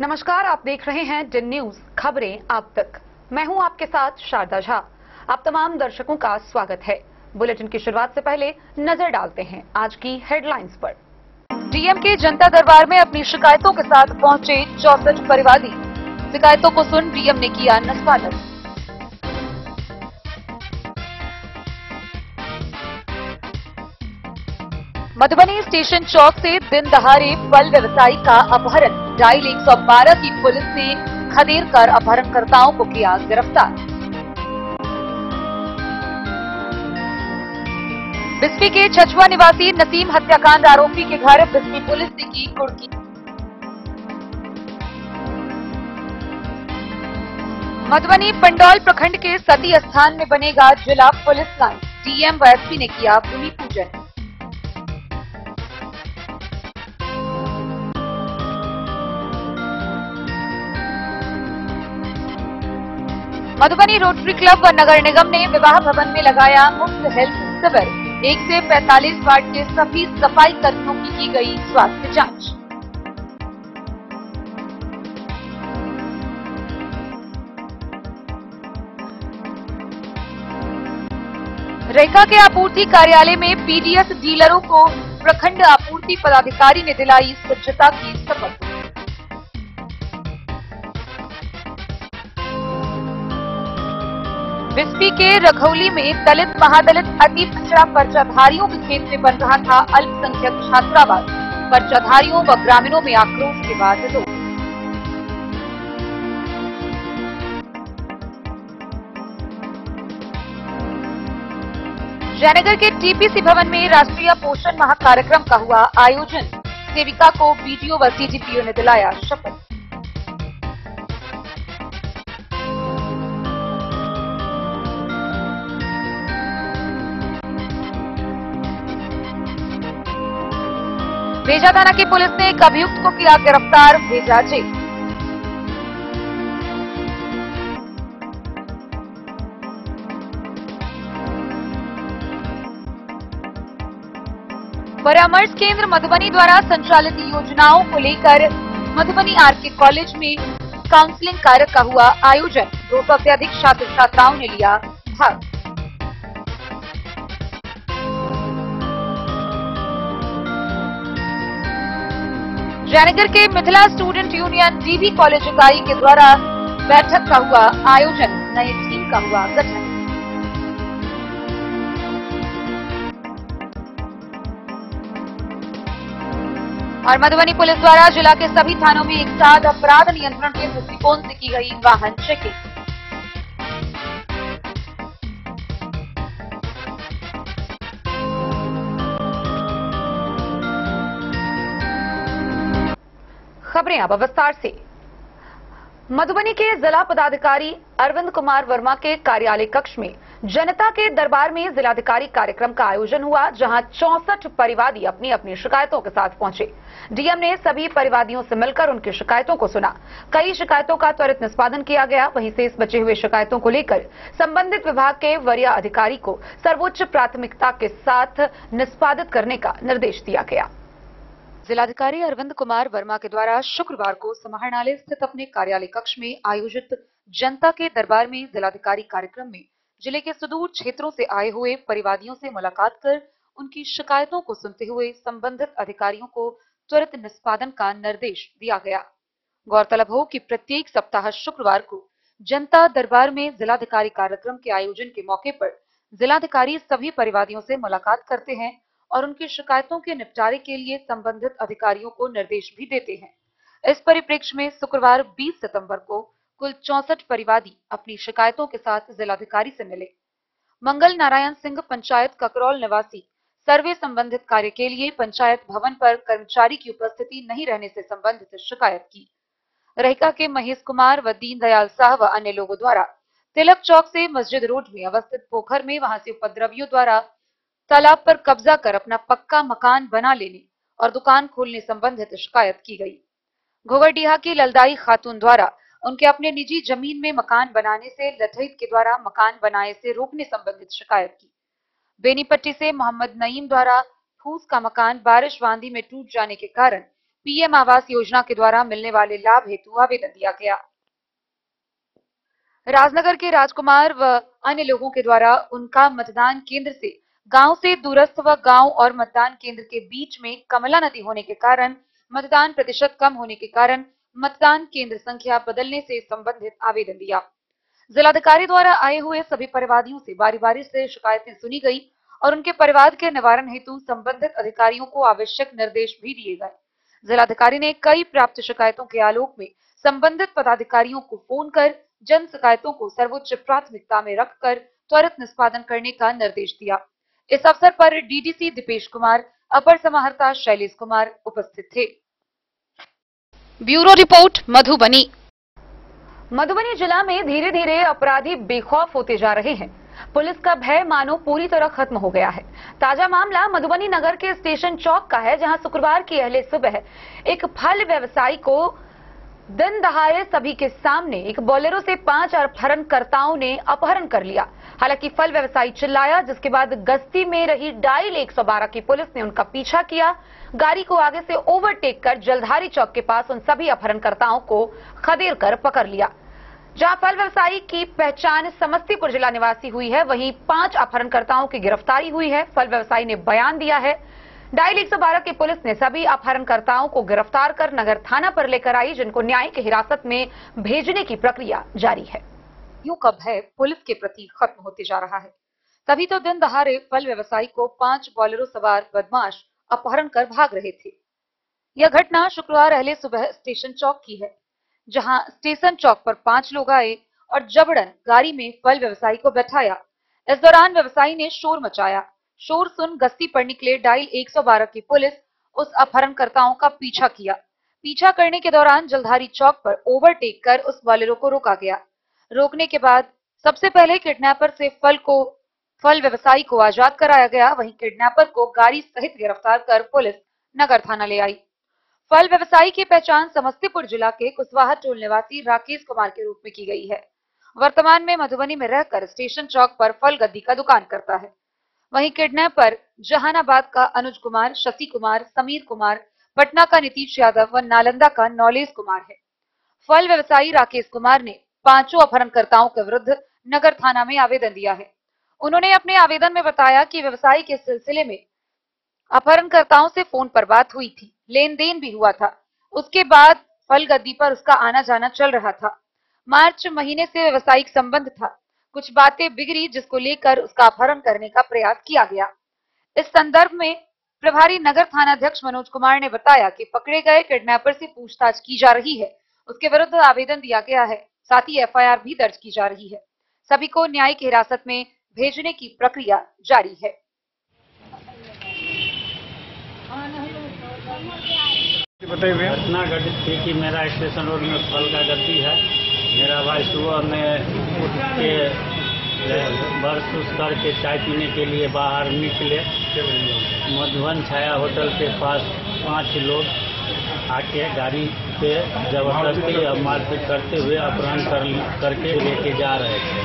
नमस्कार, आप देख रहे हैं डिन न्यूज खबरें आप तक। मैं हूं आपके साथ शारदा झा। आप तमाम दर्शकों का स्वागत है। बुलेटिन की शुरुआत से पहले नजर डालते हैं आज की हेडलाइंस पर। डीएम के जनता दरबार में अपनी शिकायतों के साथ पहुंचे 64 परिवादी। शिकायतों को सुन डीएम ने किया निष्पादन। मधुबनी स्टेशन चौक से दिन दहाड़े फल व्यवसायी का अपहरण। डायल 112 की पुलिस ने खदेड़ कर अपहरणकर्ताओं को किया गिरफ्तार। बिस्फी के छछुआ निवासी नसीम हत्याकांड आरोपी के घर बिस्फी पुलिस ने की कुर्की। मधुबनी पंडौल प्रखंड के सती स्थान में बनेगा जिला पुलिस लाइन। डीएम व एसपी ने किया भूमि पूजन। मधुबनी रोटरी क्लब व नगर निगम ने विवाह भवन में लगाया मुफ्त हेल्थ शिविर। 1 से 45 वार्ड के सभी सफाई कर्मियों की गई स्वास्थ्य जांच। रेखा के आपूर्ति कार्यालय में पीडीएस डीलरों को प्रखंड आपूर्ति पदाधिकारी ने दिलाई स्वच्छता की शपथ। बिस्फी के रघौली में दलित महादलित अति पिछड़ा पर्चाधारियों के खेत में बन रहा था अल्पसंख्यक छात्रावास। पर्चाधारियों व ग्रामीणों में आक्रोश के बाद रोक। जयनगर के टीपीसी भवन में राष्ट्रीय पोषण माह कार्यक्रम का हुआ आयोजन। सेविका को बीडीओ व सीडीपीओ ने दिलाया शपथ। भेजा थाना की पुलिस ने एक अभियुक्त को किया गिरफ्तार, भेजा जेल। परामर्श केंद्र मधुबनी द्वारा संचालित योजनाओं को लेकर मधुबनी आरके कॉलेज में काउंसलिंग कार्य का हुआ आयोजन। 200 से अधिक छात्र छात्राओं ने लिया भाग। जयनगर के Mithila student union dB college इकाई के द्वारा बैठक का हुआ आयोजन। नई टीम का हुआ गठन। और मधुबनी पुलिस द्वारा जिला के सभी थानों में एक साथ अपराध नियंत्रण के दृष्टिकोण से की गई वाहन चेकिंग। खबरें अब विस्तार से। मधुबनी के जिला पदाधिकारी अरविंद कुमार वर्मा के कार्यालय कक्ष में जनता के दरबार में जिलाधिकारी कार्यक्रम का आयोजन हुआ, जहां 64 परिवादी अपनी अपनी शिकायतों के साथ पहुंचे। डीएम ने सभी परिवादियों से मिलकर उनकी शिकायतों को सुना। कई शिकायतों का त्वरित निष्पादन किया गया। वहीं शेष बचे हुए शिकायतों को लेकर संबंधित विभाग के वरीय अधिकारी को सर्वोच्च प्राथमिकता के साथ निष्पादित करने का निर्देश दिया गया। जिलाधिकारी अरविंद कुमार वर्मा के द्वारा शुक्रवार को समाहरणालय स्थित अपने कार्यालय कक्ष में आयोजित जनता के दरबार में जिलाधिकारी कार्यक्रम में जिले के सुदूर क्षेत्रों से आए हुए परिवादियों से मुलाकात कर उनकी शिकायतों को सुनते हुए संबंधित अधिकारियों को त्वरित निष्पादन का निर्देश दिया गया। गौरतलब हो कि प्रत्येक सप्ताह शुक्रवार को जनता दरबार में जिलाधिकारी कार्यक्रम के आयोजन के मौके पर जिलाधिकारी सभी परिवादियों से मुलाकात करते हैं और उनकी शिकायतों के निपटारे के लिए संबंधित अधिकारियों को निर्देश भी देते हैं। इस परिप्रेक्ष्य में शुक्रवार 20 सितंबर को कुल 64 परिवादी अपनी शिकायतों के साथ जिलाधिकारी से मिले। मंगल नारायण सिंह पंचायत ककरौल निवासी सर्वे संबंधित कार्य के लिए पंचायत भवन पर कर्मचारी की उपस्थिति नहीं रहने से संबंधित शिकायत की। रेखा के महेश कुमार व दीनदयाल साह व अन्य लोगों द्वारा तिलक चौक से मस्जिद रोड में अवस्थित पोखर में वहां से उपद्रवियों द्वारा तालाब पर कब्जा कर अपना पक्का मकान बना लेने और दुकान खोलने संबंधित शिकायत की गई। घोगरडीहा की ललदाई खातून द्वारा उनके अपने निजी जमीन में मकान बनाने से लठैत के द्वारा मकान बनाए से रोकने संबंधित शिकायत की। बेनीपट्टी से मोहम्मद नईम द्वारा फूस का मकान बारिश वांदी में टूट जाने के कारण पीएम आवास योजना के द्वारा मिलने वाले लाभ हेतु आवेदन दिया गया। राजनगर के राजकुमार व अन्य लोगों के द्वारा उनका मतदान केंद्र से गांव से दूरस्थ व गांव और मतदान केंद्र के बीच में कमला नदी होने के कारण मतदान प्रतिशत कम होने के कारण मतदान केंद्र संख्या बदलने से संबंधित आवेदन दिया। जिलाधिकारी द्वारा आए हुए सभी परिवादियों से बारी बारी से शिकायतें सुनी गई और उनके परिवाद के निवारण हेतु संबंधित अधिकारियों को आवश्यक निर्देश भी दिए गए। जिलाधिकारी ने कई प्राप्त शिकायतों के आलोक में संबंधित पदाधिकारियों को फोन कर जन शिकायतों को सर्वोच्च प्राथमिकता में रखकर त्वरित निष्पादन करने का निर्देश दिया। इस अवसर पर डीडीसी दीपेश कुमार, अपर समाहर्ता शैलेश कुमार उपस्थित थे। Bureau report Madhubani. मधुबनी जिला में धीरे धीरे अपराधी बेखौफ होते जा रहे हैं। पुलिस का भय मानो पूरी तरह खत्म हो गया है। ताजा मामला मधुबनी नगर के स्टेशन चौक का है, जहां शुक्रवार की अहले सुबह एक फल व्यवसायी को दिन दहाड़े सभी के सामने एक बोलेरो से 5 अपहरणकर्ताओं ने अपहरण कर लिया। हालांकि फल व्यवसायी चिल्लाया, जिसके बाद गश्ती में रही डायल 112 की पुलिस ने उनका पीछा किया। गाड़ी को आगे से ओवरटेक कर जलधारी चौक के पास उन सभी अपहरणकर्ताओं को खदेड़ कर पकड़ लिया। जहां फल व्यवसायी की पहचान समस्तीपुर जिला निवासी हुई है, वहीं 5 अपहरणकर्ताओं की गिरफ्तारी हुई है। फल व्यवसायी ने बयान दिया है। डायल 112 की पुलिस ने सभी अपहरणकर्ताओं को गिरफ्तार कर नगर थाना पर लेकर आई, जिनको न्यायिक हिरासत में भेजने की प्रक्रिया जारी है। यूं का भय पुलिस के प्रति खत्म होते जा रहा है। तभी तो दिन दहाड़े फल व्यवसायी को 5 बोलेरो सवार बदमाश अपहरण कर भाग रहे थे। यह घटना शुक्रवार अहले सुबह स्टेशन चौक की है, जहां स्टेशन चौक पर 5 लोग आए और जबरन गाड़ी में फल व्यवसायी को बैठाया। इस दौरान व्यवसायी ने शोर मचाया। शोर सुन गश्ती पर निकले डायल 112 की पुलिस उस अपहरणकर्ताओं का पीछा किया। पीछा करने के दौरान जलधारी चौक पर ओवरटेक कर उस बोलेरो को रोका गया। रोकने के बाद सबसे पहले किडनैपर से फल व्यवसायी को आजाद कराया गया। वहीं किडनैपर को गाड़ी सहित गिरफ्तार कर पुलिस नगर थाना ले आई। फल व्यवसायी की पहचान समस्तीपुर जिला के कुशवाहा टोल निवासी राकेश कुमार के रूप में की गई है। वर्तमान में मधुबनी में रहकर स्टेशन चौक पर फल गद्दी का दुकान करता है। वहीं किडनैपर जहानाबाद का अनुज कुमार, शशि कुमार, समीर कुमार, पटना का नीतीश यादव व नालंदा का नौलेश कुमार है। फल व्यवसायी राकेश कुमार ने 5 अपहरणकर्ताओं के विरुद्ध नगर थाना में आवेदन दिया है। उन्होंने अपने आवेदन में बताया कि व्यवसायी के सिलसिले में अपहरणकर्ताओं से फोन पर बात हुई थी, लेन देन भी हुआ था। उसके बाद फल गद्दी पर उसका आना जाना चल रहा था। मार्च महीने से व्यवसायिक संबंध था। कुछ बातें बिगड़ी, जिसको लेकर उसका अपहरण करने का प्रयास किया गया। इस संदर्भ में प्रभारी नगर थाना अध्यक्ष मनोज कुमार ने बताया कि पकड़े गए किडनैपर से पूछताछ की जा रही है। उसके विरुद्ध आवेदन दिया गया है, साथ ही एफआईआर भी दर्ज की जा रही है। सभी को न्यायिक हिरासत में भेजने की प्रक्रिया जारी है। घटना घटित थी कि मेरा स्टेशन रोड में फल का गद्दी है। मेरा भाई सुबह में उठ के बरसूस करके चाय पीने के लिए बाहर निकले। मधुबन छाया होटल के पास 5 लोग आके गाड़ी पे जबरदस्ती और मारपीट करते हुए अपहरण करके लेके जा रहे थे।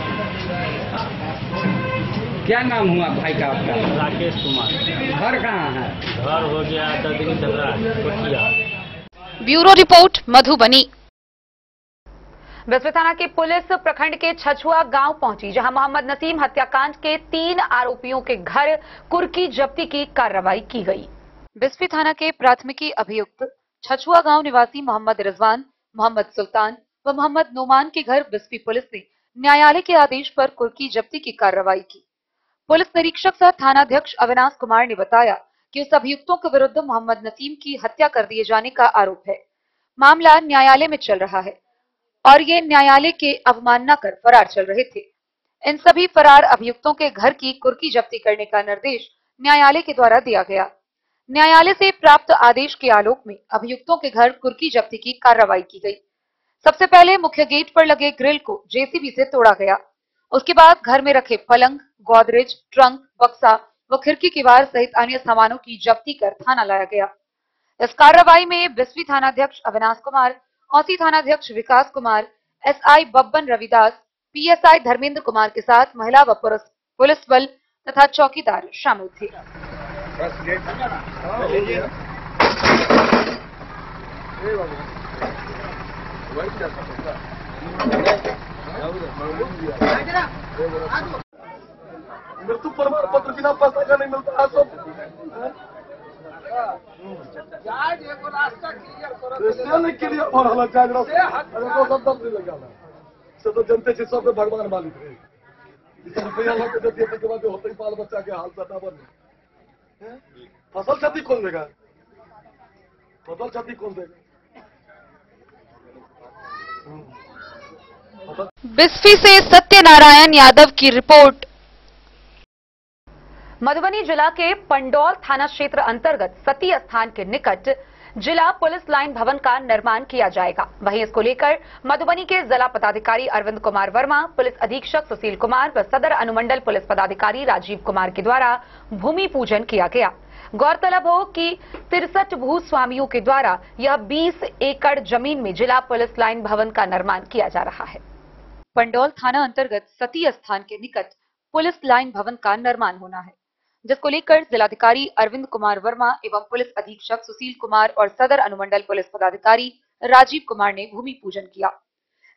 क्या नाम हुआ भाई का आपका? राकेश कुमार। घर कहाँ है? घर हो गया ददरी दर्रा कोठिया। Bureau report Madhubani. बिस्फी थाना की पुलिस प्रखंड के छछुआ गांव पहुंची, जहां मोहम्मद नसीम हत्याकांड के 3 आरोपियों के घर कुर्की जब्ती की कार्रवाई की गई। बिस्फी थाना के प्राथमिकी अभियुक्त छछुआ गांव निवासी मोहम्मद रिजवान, मोहम्मद सुल्तान व मोहम्मद नोमान के घर बिस्फी पुलिस ने न्यायालय के आदेश पर कुर्की जब्ती की कार्रवाई की। पुलिस निरीक्षक सह थानाध्यक्ष अविनाश कुमार ने बताया कि उस अभियुक्तों के विरुद्ध मोहम्मद नसीम की हत्या कर दिए जाने का आरोप है। मामला न्यायालय में चल रहा है और ये न्यायालय के अवमानना कर फरार चल रहे थे। इन सभी फरार अभियुक्तों के घर की कुर्की जब्ती करने का निर्देश न्यायालय के द्वारा दिया गया। न्यायालय से प्राप्त आदेश के आलोक में अभियुक्तों के घर कुर्की जब्ती की कार्रवाई की गई। सबसे पहले मुख्य गेट पर लगे ग्रिल को जेसीबी से तोड़ा गया। उसके बाद घर में रखे पलंग, गोदरेज, ट्रंक, बक्सा व खिड़की किवाड़ सहित अन्य सामानों की जब्ती कर थाना लाया गया। इस कार्रवाई में बिस्फी थानाध्यक्ष अविनाश कुमार, औसी थानाध्यक्ष विकास कुमार, एसआई बब्बन रविदास, पीएसआई धर्मेंद्र कुमार के साथ महिला व पुलिस बल तथा चौकीदार शामिल थे। मृत्यु प्रमाण पत्र बिना पैसा का नहीं मिलता है सब। नहीं क्लियर हो रहा से तो जनते से सब भगवान मालिक रहे रुपया लग के देते के बाद होते ही बाल बच्चा के हाल सटा बने। फसल क्षति कौन देगा? फसल क्षति कौन देगा? बिस्फी से सत्यनारायण यादव की रिपोर्ट। मधुबनी जिला के पंडौल थाना क्षेत्र अंतर्गत सती स्थान के निकट जिला पुलिस लाइन भवन का निर्माण किया जाएगा। वहीं इसको लेकर मधुबनी के जिला पदाधिकारी अरविंद कुमार वर्मा, पुलिस अधीक्षक सुशील कुमार व सदर अनुमंडल पुलिस पदाधिकारी राजीव कुमार के द्वारा भूमि पूजन किया गया। गौरतलब हो कि 63 भूस्वामियों के द्वारा यह 20 एकड़ जमीन में जिला पुलिस लाइन भवन का निर्माण किया जा रहा है। पंडौल थाना अंतर्गत सती स्थान के निकट पुलिस लाइन भवन का निर्माण होना है, जिसको लेकर जिलाधिकारी अरविंद कुमार वर्मा एवं पुलिस अधीक्षक सुशील कुमार और सदर अनुमंडल पुलिस पदाधिकारी राजीव कुमार ने भूमि पूजन किया।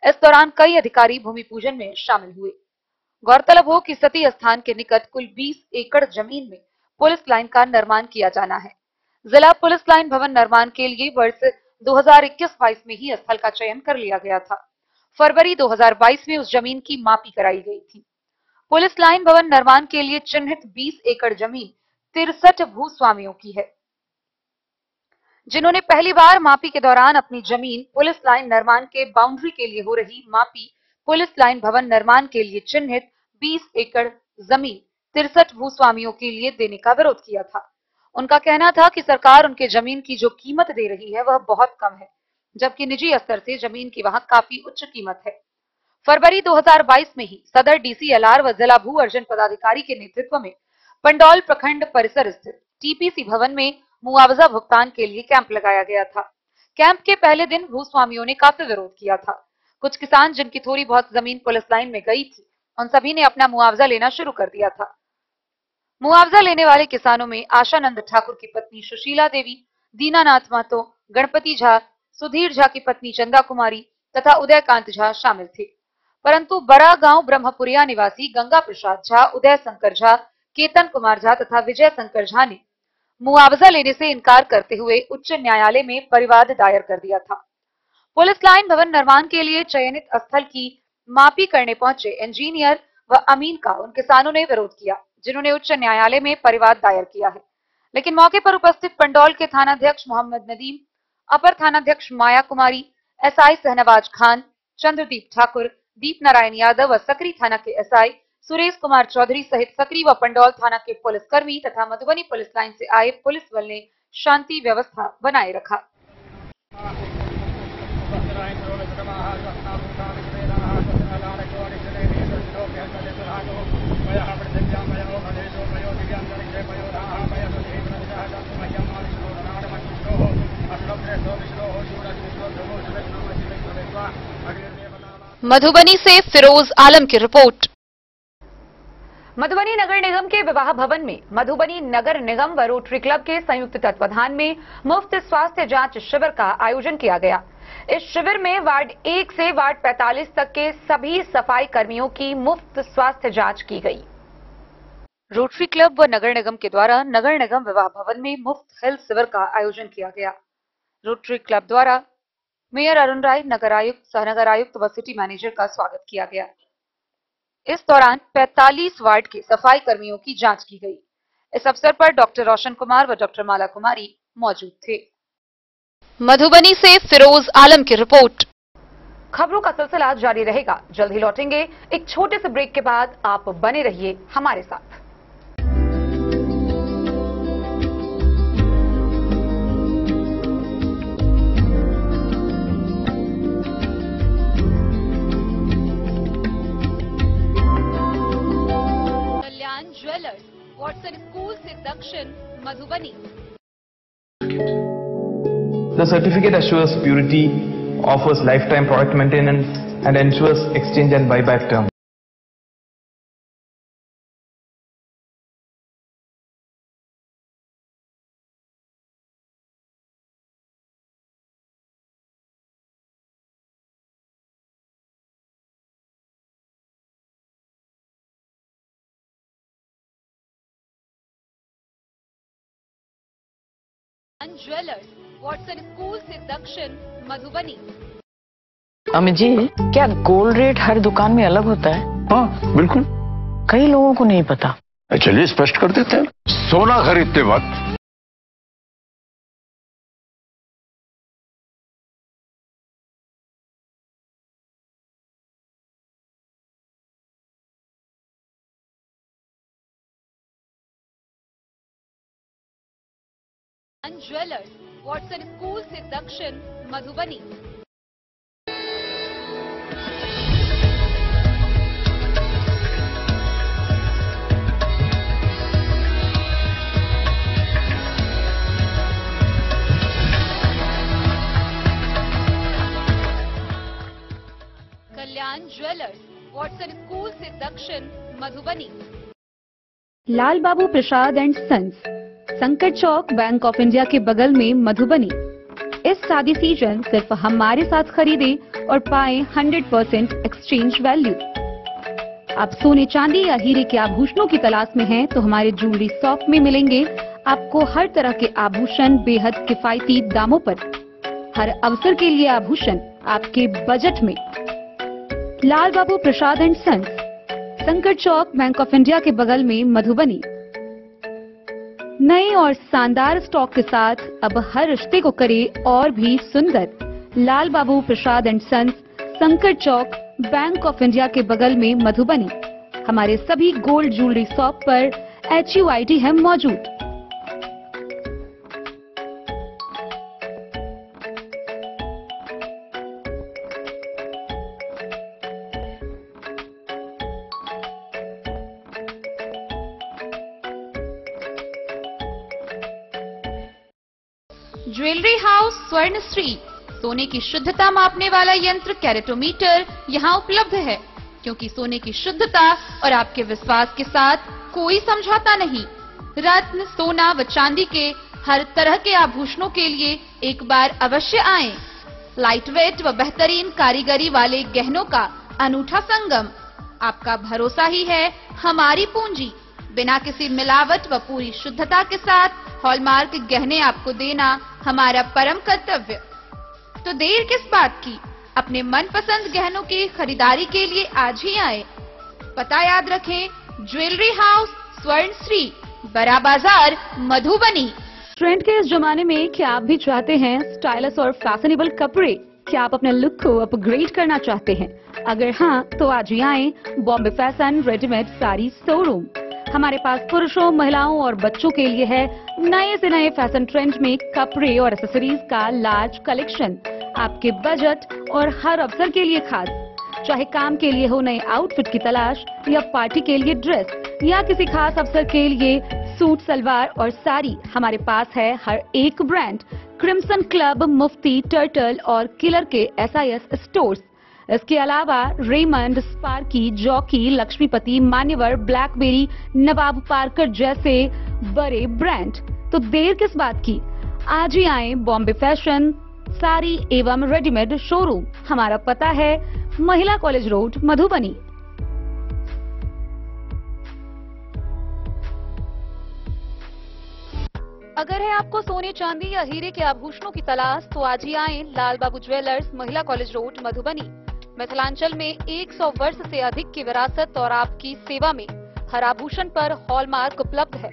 इस दौरान कई अधिकारी भूमि पूजन में शामिल हुए। गौरतलब हो कि सती स्थान के निकट कुल 20 एकड़ जमीन में पुलिस लाइन का निर्माण किया जाना है। जिला पुलिस लाइन भवन निर्माण के लिए वर्ष 2021-22 में ही स्थल का चयन कर लिया गया था। फरवरी 2022 में उस जमीन की मापी कराई गई थी। पुलिस लाइन भवन निर्माण के लिए चिन्हित 20 एकड़ जमीन 63 भूस्वामियों की है, जिन्होंने पहली बार मापी के दौरान अपनी जमीन पुलिस लाइन निर्माण के बाउंड्री के लिए हो रही मापी पुलिस लाइन भवन निर्माण के लिए चिन्हित 20 एकड़ जमीन 63 भूस्वामियों के लिए देने का विरोध किया था। उनका कहना था कि सरकार उनके जमीन की जो कीमत दे रही है वह बहुत कम है, जबकि निजी स्तर से जमीन की वहां काफी उच्च कीमत है। फरवरी 2022 में ही सदर डीसीएलआर व जिला भू अर्जन पदाधिकारी के नेतृत्व में पंडौल प्रखंड परिसर स्थित टीपीसी भवन में मुआवजा भुगतान के लिए कैंप लगाया गया था। कैंप के पहले दिन भूस्वामियों ने काफी विरोध किया था। कुछ किसान जिनकी थोड़ी बहुत जमीन पुलिस लाइन में गई थी, उन सभी ने अपना मुआवजा लेना शुरू कर दिया था। मुआवजा लेने वाले किसानों में आशानंद ठाकुर की पत्नी सुशीला देवी, दीनानाथ महतो, गणपति झा, सुधीर झा की पत्नी चंदा कुमारी तथा उदयकांत झा शामिल थे। परंतु बड़ा गांव ब्रह्मपुरिया निवासी गंगा प्रसाद झा, उदय शंकर झा, केतन कुमार झा तथा विजय शंकर झा ने मुआवजा लेने से इनकार करते हुए उच्च न्यायालय में परिवाद दायर कर दिया था। पुलिस लाइन भवन निर्माण के लिए चयनित स्थल की मापी करने पहुंचे इंजीनियर व अमीन का उन किसानों ने विरोध किया, जिन्होंने उच्च न्यायालय में परिवाद दायर किया है। लेकिन मौके पर उपस्थित पंडौल के थानाध्यक्ष मोहम्मद नदीम, अपर थानाध्यक्ष माया कुमारी, एसआई शहनवाज खान, चंद्रदीप ठाकुर, दीप नारायण यादव व सकरी थाना के एसआई सुरेश कुमार चौधरी सहित सकरी व पंडौल थाना के पुलिसकर्मी तथा मधुबनी पुलिस लाइन से आए पुलिस बल ने शांति व्यवस्था बनाए रखा। मधुबनी से फिरोज आलम की रिपोर्ट। मधुबनी नगर निगम के विवाह भवन में मधुबनी नगर निगम व रोटरी क्लब के संयुक्त तत्वाधान में मुफ्त स्वास्थ्य जांच शिविर का आयोजन किया गया। इस शिविर में वार्ड 1 से वार्ड 45 तक के सभी सफाई कर्मियों की मुफ्त स्वास्थ्य जांच की गई। रोटरी क्लब व नगर निगम के द्वारा नगर निगम विवाह भवन में मुफ्त हेल्थ शिविर का आयोजन किया गया। रोटरी क्लब द्वारा मेयर अरुण राय, नगर आयुक्त, सहनगर आयुक्त व सिटी मैनेजर का स्वागत किया गया। इस दौरान 45 वार्ड के सफाई कर्मियों की जांच की गई। इस अवसर पर डॉक्टर रोशन कुमार व डॉक्टर माला कुमारी मौजूद थे। मधुबनी से फिरोज आलम की रिपोर्ट। खबरों का सिलसिला जारी रहेगा, जल्द ही लौटेंगे एक छोटे से ब्रेक के बाद। आप बने रहिए हमारे साथ। ज्वेलर्स, वॉटसन स्कूल से दक्षिण, Madhubani. The certificate assures purity, offers lifetime product maintenance, and ensures exchange and buyback terms. Jewellers, Watson school से दक्षिण, मधुबनी। अमित जी, क्या गोल्ड रेट हर दुकान में अलग होता है? हाँ बिल्कुल। कई लोगों को नहीं पता। चलिए स्पष्ट कर देते हैं। सोना खरीदते वक्त ज्वेलर्स, वॉटसन स्कूल से दक्षिण, मधुबनी। कल्याण ज्वेलर्स, वॉटसन स्कूल से दक्षिण, मधुबनी। लाल बाबू प्रसाद एंड सन्स, संकट चौक, बैंक ऑफ इंडिया के बगल में, मधुबनी। इस शादी सीजन सिर्फ हमारे साथ खरीदे और पाए 100% एक्सचेंज वैल्यू। आप सोने चांदी या हीरे के आभूषणों की तलाश में हैं तो हमारे ज्वेलरी शॉप में मिलेंगे आपको हर तरह के आभूषण बेहद किफायती दामों पर। हर अवसर के लिए आभूषण आपके बजट में। लाल बाबू प्रसाद एंड सन्स, संकट चौक, बैंक ऑफ इंडिया के बगल में, मधुबनी। नए और शानदार स्टॉक के साथ अब हर रिश्ते को करे और भी सुंदर। लाल बाबू प्रसाद एंड सन्स, संकट चौक, बैंक ऑफ इंडिया के बगल में, मधुबनी। हमारे सभी गोल्ड ज्वेलरी शॉप पर HUID है मौजूद। ज्वेलरी हाउस स्वर्ण श्री, सोने की शुद्धता मापने वाला यंत्र कैरेटोमीटर यहाँ उपलब्ध है, क्योंकि सोने की शुद्धता और आपके विश्वास के साथ कोई समझौता नहीं। रत्न, सोना व चांदी के हर तरह के आभूषणों के लिए एक बार अवश्य आएं। लाइट वेट व बेहतरीन कारीगरी वाले गहनों का अनूठा संगम। आपका भरोसा ही है हमारी पूंजी। बिना किसी मिलावट व पूरी शुद्धता के साथ हॉलमार्क गहने आपको देना हमारा परम कर्तव्य। तो देर किस बात की, अपने मनपसंद गहनों की खरीदारी के लिए आज ही आए। पता याद रखें, ज्वेलरी हाउस स्वर्ण श्री, बड़ा बाजार, मधुबनी। ट्रेंड के इस जमाने में क्या आप भी चाहते हैं स्टाइलिश और फैशनेबल कपड़े? क्या आप अपने लुक को अपग्रेड करना चाहते हैं? अगर हाँ, तो आज ही आए Bombay fashion readymade sari showroom. हमारे पास पुरुषों, महिलाओं और बच्चों के लिए है नए से नए फैशन ट्रेंड में कपड़े और एक्सेसरीज का लार्ज कलेक्शन। आपके बजट और हर अवसर के लिए खास। चाहे काम के लिए हो नए आउटफिट की तलाश, या पार्टी के लिए ड्रेस, या किसी खास अवसर के लिए सूट, सलवार और साड़ी, हमारे पास है हर एक ब्रांड। क्रिम्सन क्लब, मुफ्ती, टर्टल और किलर के SIS स्टोर्स। इसके अलावा रेमंड, स्पार्की, जॉकी, लक्ष्मीपति, मान्यवर, ब्लैकबेरी, नवाब पार्कर जैसे बड़े ब्रांड। तो देर किस बात की, आज ही आए बॉम्बे फैशन साड़ी एवं रेडीमेड शोरूम। हमारा पता है महिला कॉलेज रोड, मधुबनी। अगर है आपको सोने चांदी या हीरे के आभूषणों की तलाश तो आज ही आए लाल बाबू ज्वेलर्स, महिला कॉलेज रोड, मधुबनी। मिथिलांचल में 100 वर्ष से अधिक की विरासत और आपकी सेवा में हर आभूषण पर हॉलमार्क उपलब्ध है।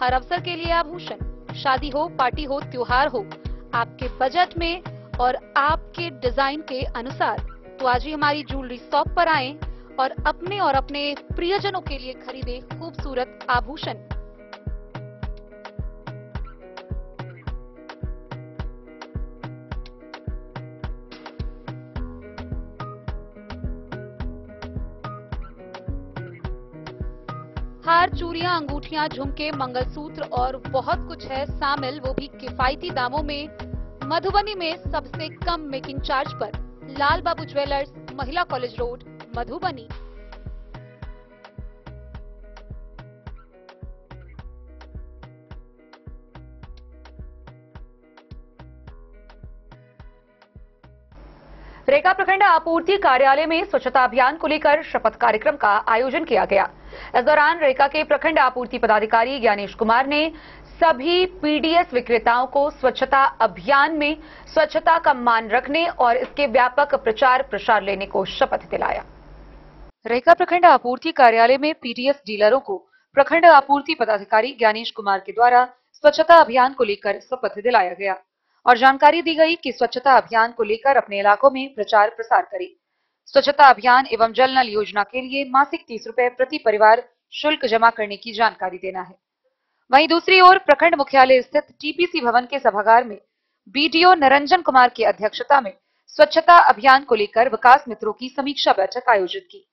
हर अवसर के लिए आभूषण, शादी हो, पार्टी हो, त्योहार हो, आपके बजट में और आपके डिजाइन के अनुसार। तो आज ही हमारी ज्वेलरी शॉप पर आएं और अपने प्रियजनों के लिए खरीदे खूबसूरत आभूषण। हार, चूड़ियां, अंगूठियां, झुमके, मंगलसूत्र और बहुत कुछ है शामिल, वो भी किफायती दामों में। मधुबनी में सबसे कम मेकिंग चार्ज पर। लाल बाबू ज्वेलर्स, महिला कॉलेज रोड, मधुबनी। रेका प्रखंड आपूर्ति कार्यालय में स्वच्छता अभियान को लेकर शपथ कार्यक्रम का आयोजन किया गया। इस दौरान रेका के प्रखंड आपूर्ति पदाधिकारी ज्ञानेश कुमार ने सभी पीडीएस विक्रेताओं को स्वच्छता अभियान में स्वच्छता का मान रखने और इसके व्यापक प्रचार प्रसार लेने को शपथ दिलाया। रेखा प्रखंड आपूर्ति कार्यालय में पीडीएस डीलरों को प्रखंड आपूर्ति पदाधिकारी ज्ञानेश कुमार के द्वारा स्वच्छता अभियान को लेकर शपथ दिलाया गया और जानकारी दी गई कि स्वच्छता अभियान को लेकर अपने इलाकों में प्रचार प्रसार करें। स्वच्छता अभियान एवं जल नल योजना के लिए मासिक 30 रुपए प्रति परिवार शुल्क जमा करने की जानकारी देना है। वहीं दूसरी ओर प्रखंड मुख्यालय स्थित टीपीसी भवन के सभागार में बीडीओ निरंजन कुमार की अध्यक्षता में स्वच्छता अभियान को लेकर विकास मित्रों की समीक्षा बैठक आयोजित की।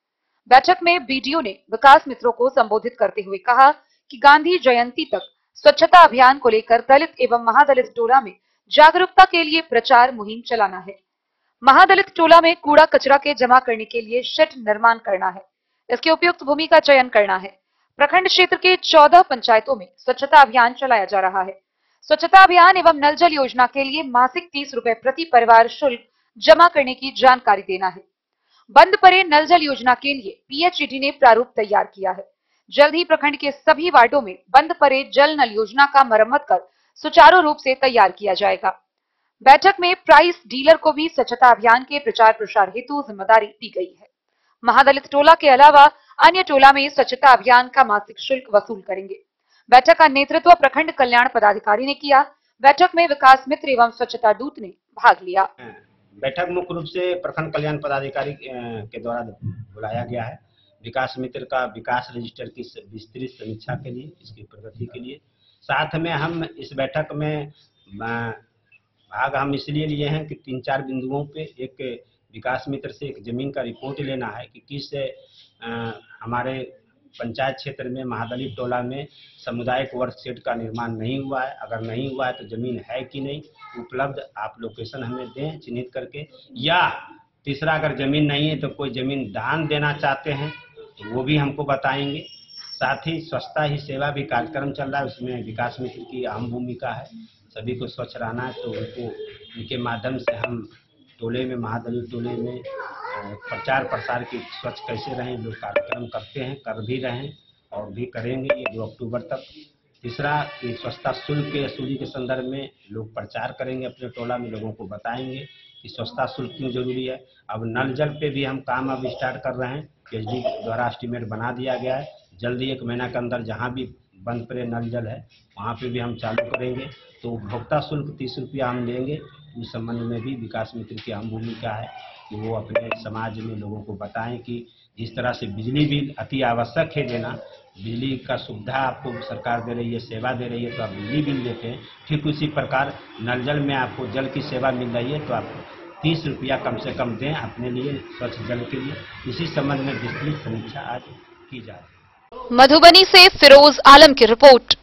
बैठक में बीडीओ ने विकास मित्रों को संबोधित करते हुए कहा कि गांधी जयंती तक स्वच्छता अभियान को लेकर दलित एवं महादलित टोला में जागरूकता के लिए प्रचार मुहिम चलाना है। महादलित टोला में कूड़ा कचरा के जमा करने के लिए शेड निर्माण करना है। इसके उपयुक्त भूमि का चयन करना है। प्रखंड क्षेत्र के 14 पंचायतों में स्वच्छता अभियान चलाया जा रहा है। स्वच्छता अभियान एवं नल जल योजना के लिए मासिक 30 रुपए प्रति परिवार शुल्क जमा करने की जानकारी देना है। बंद पड़े नल जल योजना के लिए पीएचईडी ने प्रारूप तैयार किया है। जल्द ही प्रखंड के सभी वार्डों में बंद पड़े जल नल योजना का मरम्मत कर सुचारू रूप से तैयार किया जाएगा। बैठक में प्राइस डीलर को भी स्वच्छता अभियान के प्रचार प्रसार हेतु जिम्मेदारी दी गई है। महादलित टोला के अलावा अन्य टोला में स्वच्छता अभियान का मासिक शुल्क वसूल करेंगे। बैठक का नेतृत्व प्रखंड कल्याण पदाधिकारी ने किया। बैठक में विकास मित्र एवं स्वच्छता दूत ने भाग लिया। बैठक मुख्य रूप से प्रखंड कल्याण पदाधिकारी के द्वारा बुलाया गया है। विकास मित्र का विकास रजिस्टर की विस्तृत समीक्षा के लिए, इसकी प्रगति के लिए। साथ में हम इस बैठक में भाग हम इसलिए लिए हैं कि 3-4 बिंदुओं पे एक विकास मित्र से एक जमीन का रिपोर्ट लेना है कि किस हमारे पंचायत क्षेत्र में महादलित टोला में सामुदायिक वर्क शेड का निर्माण नहीं हुआ है। अगर नहीं हुआ है तो जमीन है कि नहीं उपलब्ध, आप लोकेशन हमें दें चिन्हित करके। या तीसरा, अगर जमीन नहीं है तो कोई जमीन दान देना चाहते हैं तो वो भी हमको बताएंगे। साथ ही स्वच्छता ही सेवा भी कार्यक्रम चल रहा है, उसमें विकास मित्र की अहम भूमिका है। सभी को स्वच्छ रहना है तो उनके माध्यम से हम टोले में, महादलित टोले में प्रचार प्रसार की स्वच्छ कैसे रहें लोग कार्यक्रम करते हैं, कर भी रहे हैं और भी करेंगे ये 2 अक्टूबर तक। तीसरा, स्वच्छता शुल्क के वसूली के संदर्भ में लोग प्रचार करेंगे, अपने टोला में लोगों को बताएंगे कि स्वच्छता शुल्क क्यों जरूरी है। अब नल जल पे भी हम काम अब स्टार्ट कर रहे हैं। पीएचडी द्वारा एस्टीमेट बना दिया गया है। जल्दी 1 महीना के अंदर जहाँ भी बंद पड़े नल जल है वहाँ पे भी हम चालू करेंगे। तो उपभोक्ता शुल्क 30 रुपया हम लेंगे। उस संबंध में भी विकास मित्र की अहम भूमिका है कि वो अपने समाज में लोगों को बताएं कि जिस तरह से बिजली बिल अति आवश्यक है देना, बिजली का सुविधा आपको सरकार दे रही है, सेवा दे रही है तो आप बिजली बिल देते हैं। ठीक उसी प्रकार नल जल में आपको जल की सेवा मिल रही है तो आप 30 रुपया कम से कम दें अपने लिए स्वच्छ जल के लिए। इसी संबंध में विस्तृत समीक्षा आज की जा रही है। मधुबनी से फिरोज आलम की रिपोर्ट।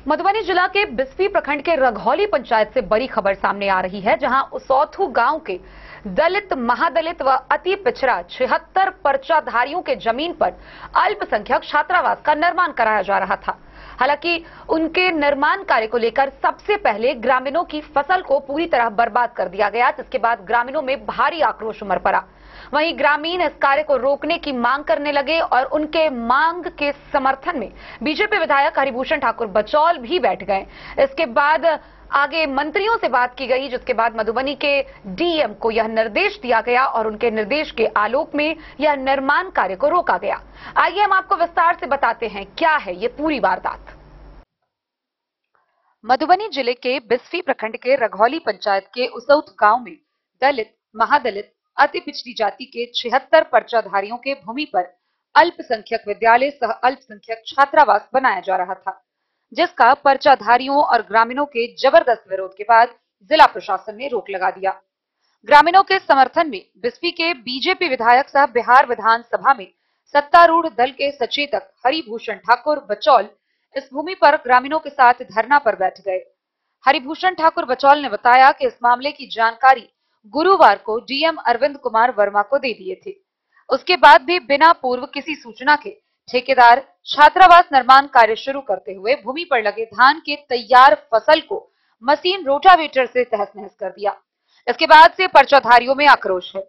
मधुबनी जिला के बिस्फी प्रखंड के रघौली पंचायत से बड़ी खबर सामने आ रही है, जहां उसौथू गांव के दलित, महादलित व अति पिछड़ा 76 पर्चाधारियों के जमीन पर अल्पसंख्यक छात्रावास का निर्माण कराया जा रहा था। हालांकि उनके निर्माण कार्य को लेकर सबसे पहले ग्रामीणों की फसल को पूरी तरह बर्बाद कर दिया गया, जिसके बाद ग्रामीणों में भारी आक्रोश उमड़ पड़ा। वहीं ग्रामीण इस कार्य को रोकने की मांग करने लगे और उनके मांग के समर्थन में बीजेपी विधायक हरिभूषण ठाकुर बचौल भी बैठ गए। इसके बाद आगे मंत्रियों से बात की गई, जिसके बाद मधुबनी के डीएम को यह निर्देश दिया गया और उनके निर्देश के आलोक में यह निर्माण कार्य को रोका गया। आइए हम आपको विस्तार से बताते हैं क्या है ये पूरी वारदात। मधुबनी जिले के बिस्फी प्रखंड के रघौली पंचायत के उसौथ गांव में दलित, महादलित, अति पिछड़ी जाति के 76 पर्चाधारियों के भूमि पर अल्पसंख्यक विद्यालय सह अल्पसंख्यक छात्रावास बनाया जा रहा था, जिसका पर्चाधारियों और ग्रामीणों के जबरदस्त विरोध के बाद जिला प्रशासन ने रोक लगा दिया। ग्रामीणों के समर्थन में बिस्फी के बीजेपी विधायक सह बिहार विधानसभा में सत्तारूढ़ दल के सचेतक हरिभूषण ठाकुर बचौल इस भूमि पर ग्रामीणों के साथ धरना पर बैठ गए। हरिभूषण ठाकुर बचौल ने बताया कि इस मामले की जानकारी गुरुवार को डीएम अरविंद कुमार वर्मा को दे दिए थे। उसके बाद भी बिना पूर्व किसी सूचना के ठेकेदार छात्रावास निर्माण कार्य शुरू करते हुए भूमि पर लगे धान के तैयार फसल को मशीन रोटावेटर से तहस नहस कर दिया। इसके बाद से पर्चाधारियों में आक्रोश है।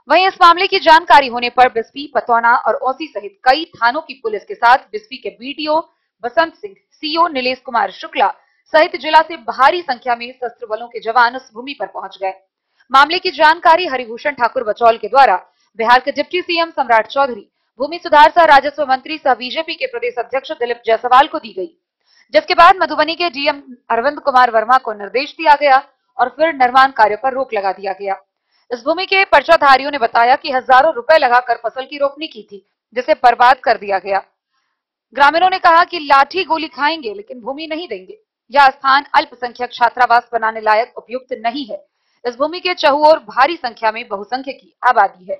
वहीं इस मामले की जानकारी होने पर बिस्फी, पतौना और औसी सहित कई थानों की पुलिस के साथ बिस्फी के बीडीओ, बसंत सिंह, सीओ नीलेश कुमार शुक्ला सहित जिला से भारी संख्या में सशस्त्र बलों के जवान उस भूमि पर पहुंच गए। मामले की जानकारी हरिभूषण ठाकुर बचौल के द्वारा बिहार के डिप्टी सीएम सम्राट चौधरी, भूमि सुधार सह राजस्व मंत्री सह बीजेपी के प्रदेश अध्यक्ष दिलीप जायसवाल को दी गई, जिसके बाद मधुबनी के डीएम अरविंद कुमार वर्मा को निर्देश दिया गया और फिर निर्माण कार्य पर रोक लगा दिया गया। इस भूमि के पर्चाधारियों ने बताया कि हजारों रुपए लगाकर फसल की रोपनी की थी, जिसे बर्बाद कर दिया गया। ग्रामीणों ने कहा कि लाठी गोली खाएंगे लेकिन भूमि नहीं देंगे। यह स्थान अल्पसंख्यक छात्रावास बनाने लायक उपयुक्त नहीं है। इस भूमि के चहुओर भारी संख्या में बहुसंख्यक की आबादी है।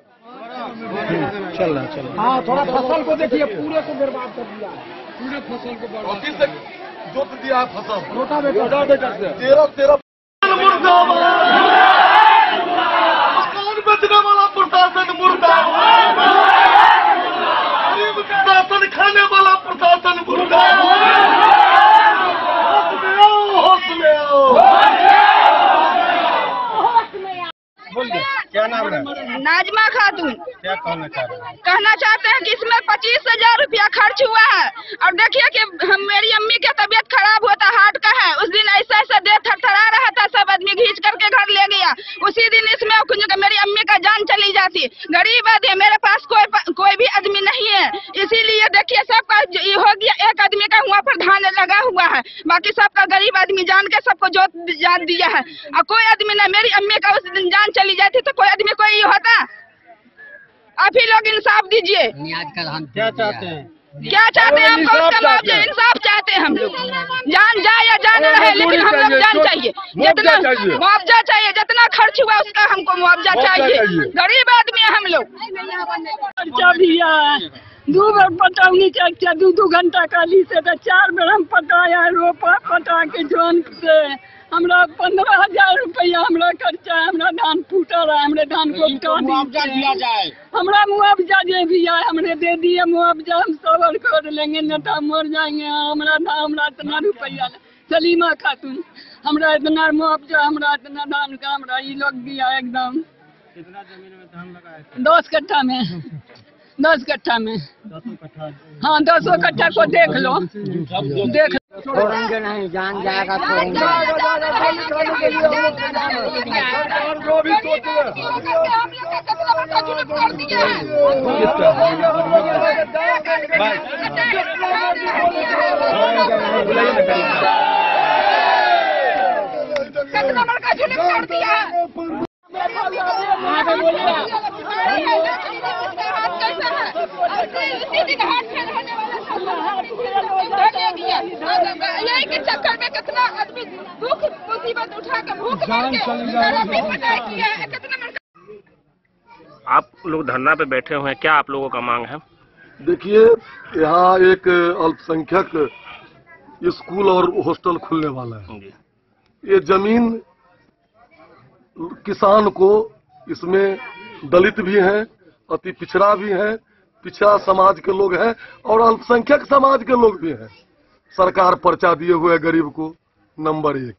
हाँ, थोड़ा फसल को देखिए, पूरे को बर्बाद कर दिया, पूरे फसल को बर्बाद से जोत दिया है फसल, रोटावेटर से 13 मकान बेचने वाला प्रशासन मुर्दाबाद, गरीब का राशन खाने वाला प्रशासन मुर्दाबाद। होश में आओ। क्या नाम है? नाजमा खातून। क्या कहना चाह रहे हैं? कहना चाहते हैं कि इसमें 25,000 रुपया खर्च हुआ है और देखिए कि मेरी अम्मी की तबीयत खराब होता हार्ट का है। उस दिन ऐसा ऐसा देह थरथरा रहा था, सब आदमी घींच करके घर ले गया। उसी दिन इसमें मेरी अम्मी का जान चली जाती। गरीब आदमी, मेरे पास कोई भी आदमी नहीं है, इसीलिए देखिए सबका हो गया। एक आदमी का वहाँ पर धान लगा हुआ है, बाकी सबका गरीब आदमी जान के सबको जान दिया है। और कोई आदमी ना, मेरी अम्मी का उस दिन जान चली जाती तो कोई आदमी कोई होता। आप ही लोग इंसाफ दीजिए। क्या चाहते हैं? क्या चाहते हैं? हम कौन सा मुआवजा? इंसाफ चाहते हैं हम लोग। जान जाए या जान रहे, लेकिन हम लोग जान चाहिए। जितना मुआवजा चाहिए, जितना खर्च हुआ उसका हमको मुआवजा चाहिए। गरीब आदमी है हम लोग। खर्चा भी है, 2 बार पटौनी चाहिए, 2 घंटा काली से 4 बार हम पटाया, रोपा पटा के जोन से हमरा 15,000 रुपया हमरा खर्चा है। हमरा धान फूटा रहा है, हमरे धान को मुआवजा दिया जाए। हमरा मुआवजा जो भी है हमने दे दिए मुआवजा, हम सबर कर लेंगे, न तो मर जाएंगे। हमरा इतना रुपया सलीमा खातून, हमरा इतना मुआवजा, हमरा इतना धान का हमरा ये लोग दिया एकदम। कितना जमीन में धान लगा है? 10 कट्ठा में, 10 कट्ठा में। 10 कट्ठा? हाँ, 10 कट्ठा को देख लो, देख छोड़ेंगे नहीं, जान जाएगा छोड़ेंगे। यही के चक्कर में कितना आदमी दुख मुसीबत उठा के भूख आप लोग धरना पे बैठे हुए हैं, क्या आप लोगों का मांग है? देखिए, यहाँ एक अल्पसंख्यक स्कूल और हॉस्टल खुलने वाला है। ये जमीन किसान को, इसमें दलित भी हैं, अति पिछड़ा भी है, पिछड़ा समाज के लोग हैं और अल्पसंख्यक समाज के लोग भी हैं। सरकार पर्चा दिए हुए है गरीब को, नंबर 1।